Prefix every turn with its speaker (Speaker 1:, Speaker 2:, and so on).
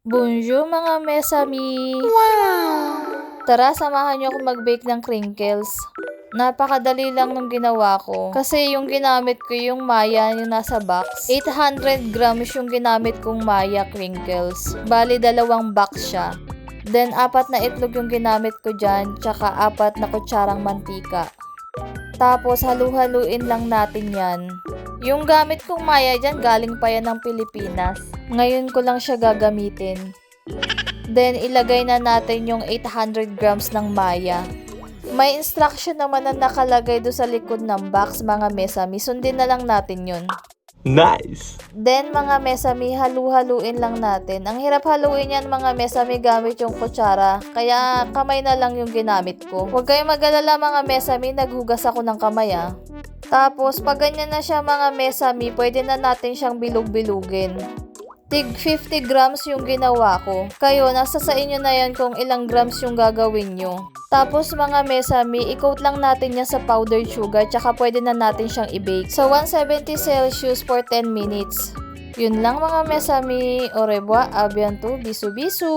Speaker 1: Bonjour mga mesami! Tara, samahan niyo ako mag-bake ng crinkles. Napakadali lang nung ginawa ko. Kasi yung ginamit ko yung maya yung nasa box. 800 grams yung ginamit kong maya crinkles. Bali, 2 box siya. Then, 4 na itlog yung ginamit ko dyan, tsaka 4 na kutsarang mantika. Tapos, halu-haluin lang natin yan. Yung gamit kong maya dyan, galing pa yan ng Pilipinas. Ngayon ko lang siya gagamitin. Then, ilagay na natin yung 800 grams ng maya. May instruction naman na nakalagay do sa likod ng box, mga mesami. Sundin na lang natin yun.
Speaker 2: Nice!
Speaker 1: Then, mga mesami, halu-haluin lang natin. Ang hirap haluin yan, mga mesami, gamit yung kutsara. Kaya, kamay na lang yung ginamit ko. Huwag kayong mag-alala, mga mesami, naghugas ako ng kamay, Tapos, pag ganyan na siya, mga mesami, pwede na natin siyang bilog-bilugin. Tig 50 grams yung ginawa ko. Kayo, nasa sa inyo na yan kung ilang grams yung gagawin nyo. Tapos mga mesami, i-coat lang natin yan sa powdered sugar, tsaka pwede na natin siyang i-bake. So 170 Celsius for 10 minutes. Yun lang mga mesami. Au revoir, a bientôt, bisu bisu!